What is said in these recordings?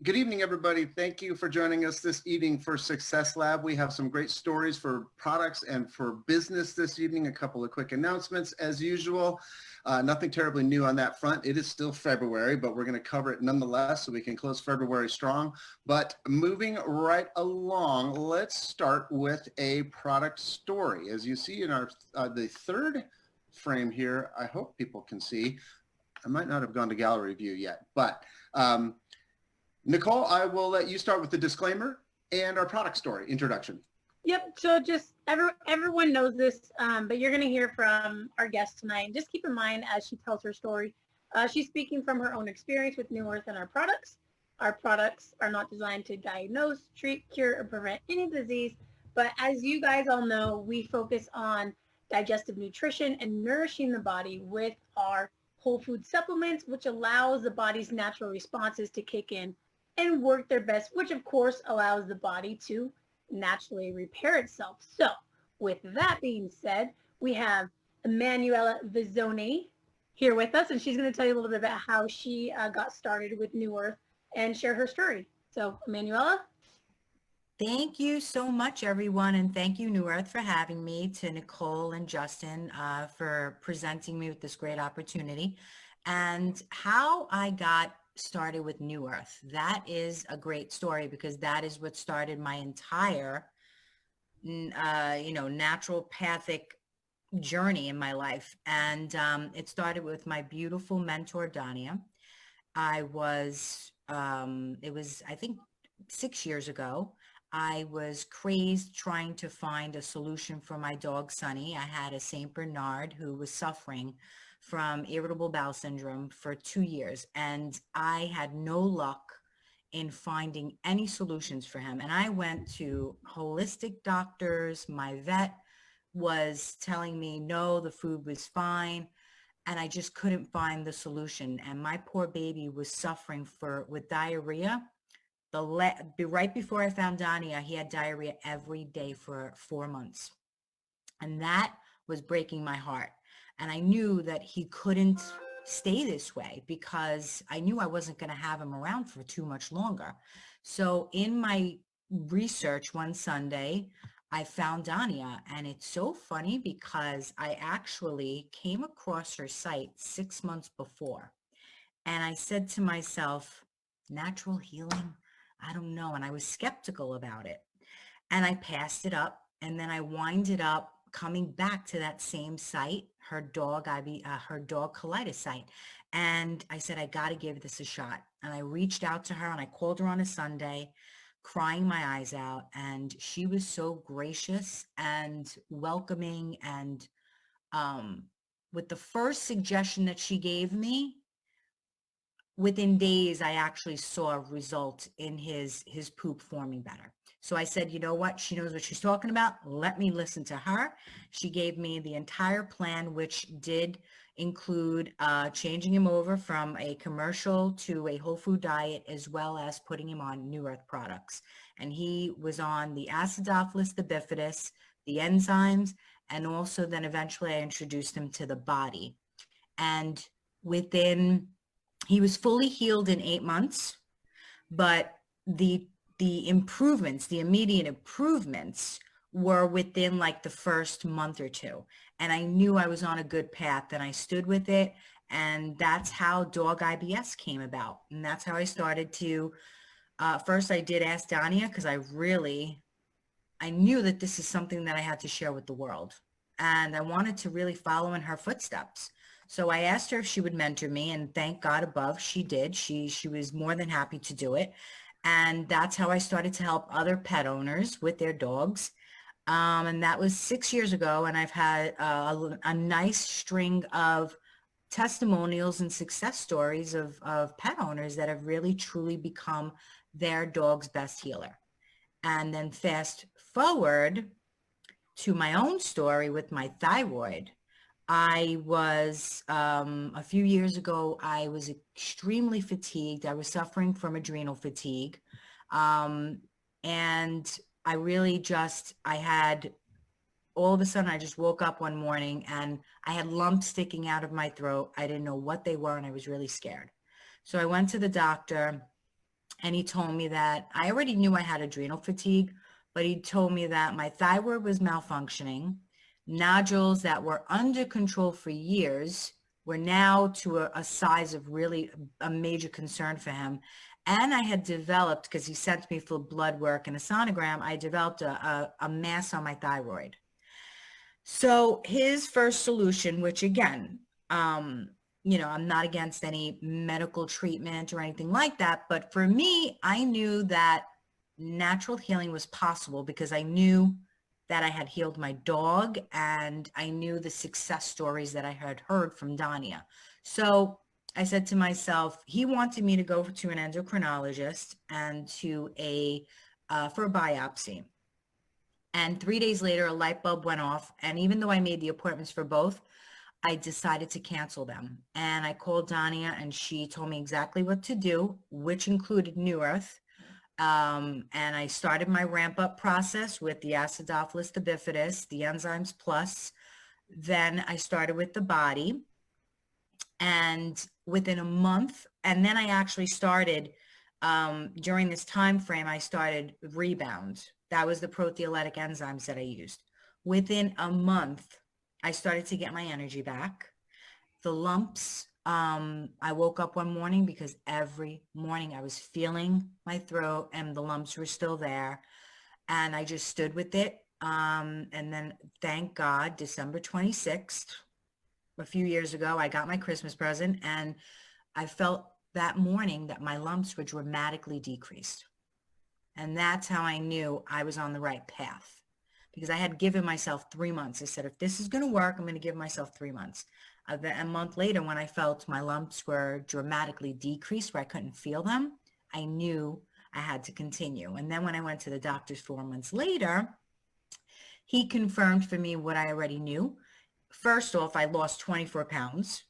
Good evening, everybody. Thank you for joining us this evening for Success Lab. We have some great stories for products and for business this evening. A couple of quick announcements as usual. Nothing terribly new on that front. It is still February, but we're going to cover it nonetheless so we can close February strong. But moving right along, let's start with a product story. As you see in our the third frame here, I hope people can see. I might not have gone to gallery view yet, but Nicole, I will let you start with the disclaimer and our product story introduction. Yep. So just everyone knows this, but you're going to hear from our guest tonight. And just keep in mind as she tells her story, she's speaking from her own experience with New Earth and our products. Our products are not designed to diagnose, treat, cure, or prevent any disease. But as you guys all know, we focus on digestive nutrition and nourishing the body with our whole food supplements, which allows the body's natural responses to kick in and work their best, which of course allows the body to naturally repair itself. So with that being said, we have Emanuela Visone here with us, and she's going to tell you a little bit about how she got started with New Earth and share her story. So Emanuela. Thank you so much, everyone, and thank you, New Earth, for having me, to Nicole and Justin for presenting me with this great opportunity. And how I got started with New Earth, that is a great story because that is what started my entire, naturopathic journey in my life. And it started with my beautiful mentor, Dania. I was, I think 6 years ago. I was crazed trying to find a solution for my dog, Sunny. I had a St. Bernard who was suffering from irritable bowel syndrome for 2 years, and I had no luck in finding any solutions for him. And I went to holistic doctors. My vet was telling me, no, the food was fine. And I just couldn't find the solution. And my poor baby was suffering with diarrhea. Right before I found Dania, he had diarrhea every day for 4 months. And that was breaking my heart. And I knew that he couldn't stay this way because I knew I wasn't going to have him around for too much longer. So in my research one Sunday, I found Dania, and it's so funny because I actually came across her site 6 months before. And I said to myself, natural healing? I don't know. And I was skeptical about it. And I passed it up, and then I winded up coming back to that same site, her dog colitis site. And I said, I got to give this a shot. And I reached out to her and I called her on a Sunday, crying my eyes out. And she was so gracious and welcoming. And with the first suggestion that she gave me, within days, I actually saw a result in his poop forming better. So I said, you know what? She knows what she's talking about. Let me listen to her. She gave me the entire plan, which did include changing him over from a commercial to a whole food diet, as well as putting him on New Earth products. And he was on the Acidophilus, the bifidus, the enzymes, and also then eventually I introduced him to the body. And he was fully healed in 8 months, but the improvements, the immediate improvements were within like the first month or two. And I knew I was on a good path, and I stood with it. And that's how Dog IBS came about. And that's how I started to, first I did ask Dania because I knew that this is something that I had to share with the world. And I wanted to really follow in her footsteps. So I asked her if she would mentor me, and thank God above, she did. She was more than happy to do it. And that's how I started to help other pet owners with their dogs. And that was 6 years ago. And I've had a nice string of testimonials and success stories of pet owners that have really truly become their dog's best healer. And then fast forward to my own story with my thyroid. I was, a few years ago, I was extremely fatigued. I was suffering from adrenal fatigue. And I really all of a sudden, I just woke up one morning and I had lumps sticking out of my throat. I didn't know what they were, and I was really scared. So I went to the doctor, And he told me that I already knew I had adrenal fatigue, but he told me that my thyroid was malfunctioning. Nodules that were under control for years were now to a size of really a major concern for him. And I had developed, because he sent me for blood work and a sonogram, I developed a mass on my thyroid. So his first solution, which again, I'm not against any medical treatment or anything like that. But for me, I knew that natural healing was possible because I knew that I had healed my dog and I knew the success stories that I had heard from Dania. So I said to myself, he wanted me to go to an endocrinologist and for a biopsy. And 3 days later, a light bulb went off. And even though I made the appointments for both, I decided to cancel them. And I called Dania and she told me exactly what to do, which included New Earth. And I started my ramp up process with the acidophilus bifidus, the enzymes plus. Then I started with the body. And within a month, and then I actually started, during this time frame, I started Rebound. That was the proteolytic enzymes that I used. Within a month, I started to get my energy back. The lumps, I woke up one morning because every morning I was feeling my throat and the lumps were still there. And I just stood with it. And then thank God, December 26th, a few years ago, I got my Christmas present and I felt that morning that my lumps were dramatically decreased. And that's how I knew I was on the right path, because I had given myself 3 months. I said, if this is going to work, I'm going to give myself 3 months. A month later, when I felt my lumps were dramatically decreased where I couldn't feel them, I knew I had to continue. And then when I went to the doctors 4 months later, he confirmed for me what I already knew. First off, I lost 24 pounds.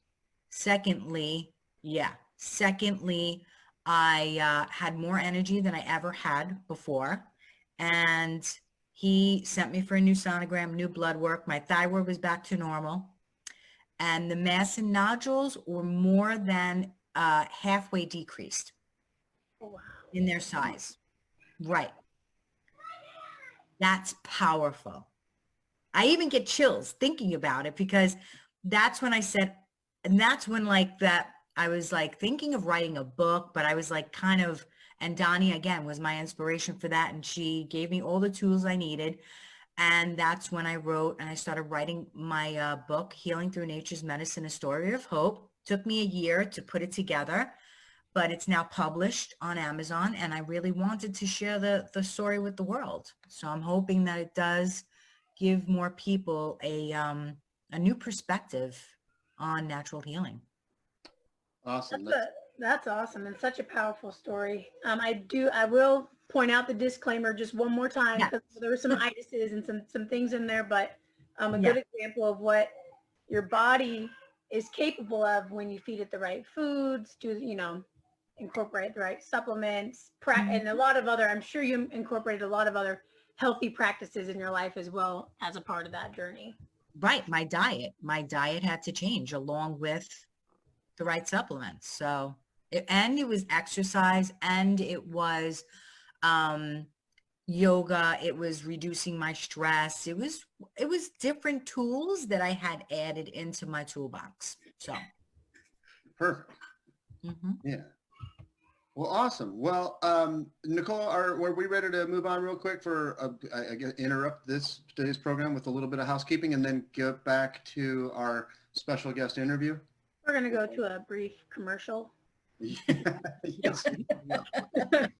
Secondly, I had more energy than I ever had before. And he sent me for a new sonogram, new blood work. My thyroid was back to normal. And the mass and nodules were more than halfway decreased in their size. Right. That's powerful. I even get chills thinking about it, because that's when I said, and that's when I was thinking of writing a book, but I was and Donnie again was my inspiration for that. And she gave me all the tools I needed. And that's when I wrote and I started writing my book, Healing Through Nature's Medicine, A Story of Hope. Took me a year to put it together, but it's now published on Amazon. And I really wanted to share the story with the world. So I'm hoping that it does give more people a new perspective on natural healing. Awesome. That's awesome and such a powerful story. I will point out the disclaimer just one more time, because there were some itises and some things in there, but a good example of what your body is capable of when you feed it the right foods, incorporate the right supplements, and a lot of other, I'm sure you incorporated a lot of other healthy practices in your life as well as a part of that journey. Right. My diet had to change along with the right supplements. So, it was exercise, and it was yoga. It was reducing my stress. It was different tools that I had added into my toolbox. So. Perfect. Mm-hmm. Yeah. Well, awesome. Well, Nicole, were we ready to move on real quick for, I guess, interrupt today's program with a little bit of housekeeping and then get back to our special guest interview? We're going to go to a brief commercial. Yes.